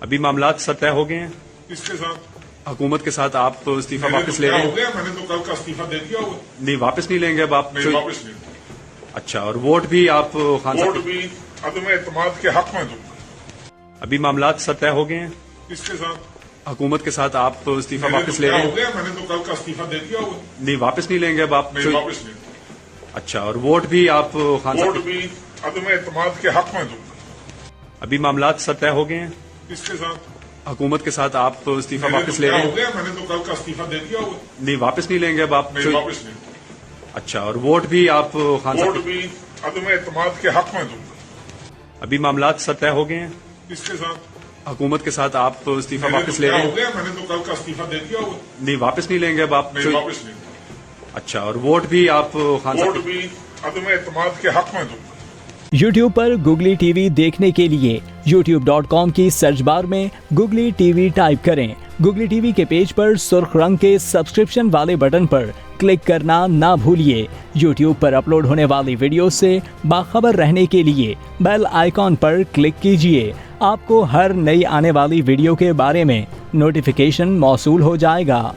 ابھی معاملات سطح ہو گئے ہیں اس کے ساتھ حکومت کے ساتھ، آپ استعفی میں نے واپس تو لے کیا رہے ہو ہیں؟ گیا، میں نے تو کل کا استعفیٰ دے دیا ہوگا. نہیں واپس نہیں لیں گے اب آپ؟ نہیں واپس نہیں. اچھا، اور ووٹ بھی آپ خان ووٹ صاحب بھی عدم اعتماد کے حق میں دوں گا. ابھی معاملات سطح ہو گئے ہیں اس کے ساتھ حکومت کے ساتھ، آپ استعفی میں نے واپس تو لے کیا رہے ہو ہیں؟ گیا، میں نے تو کل کا استعفیٰ دے دیا ہوگا. نہیں واپس نہیں لیں گے اب آپ؟ نہیں واپس نہیں. اچھا، اور ووٹ بھی آپ خان ووٹ صاحب بھی عدم اعتماد کے حق میں دوں گا. ابھی معاملات سطح ہو گئے ہیں اس کے ساتھ حکومت کے ساتھ، آپ استعفی میں نے تو واپس لے کیا رہے ہو ہیں؟ گیا، میں نے تو کل کا استعفیٰ دے دیا ہوگا. نہیں واپس نہیں لیں گے اب آپ؟ نہیں واپس نہیں. اچھا، اور ووٹ بھی آپ خان ووٹ صاحب بھی عدم اعتماد کے حق میں دوں گا. ابھی معاملات سطح ہو گئے ہیں اس کے ساتھ حکومت کے ساتھ، آپ استعفی میں نے تو واپس لے کیا رہے ہو ہیں؟ گیا، میں نے تو کل کا استعفیٰ دے دیا ہوگا. نہیں واپس نہیں لیں گے اب آپ؟ نہیں واپس نہیں. اچھا، اور ووٹ بھی آپ خان ووٹ صاحب بھی عدم اعتماد کے حق میں دوں گا. یوٹیوب پر گوگلی ٹی وی دیکھنے کے لیے youtube.com کی سرچ بار میں گوگلی ٹی وی ٹائپ کریں. گوگلی ٹی وی کے پیج پر سرخ رنگ کے سبسکرپشن والے بٹن پر کلک کرنا نہ بھولیے. یوٹیوب پر اپلوڈ ہونے والی ویڈیو سے باخبر رہنے کے لیے بیل آئیکن پر کلک کیجیے. آپ کو ہر نئی آنے والی ویڈیو کے بارے میں نوٹیفیکیشن موصول ہو جائے گا.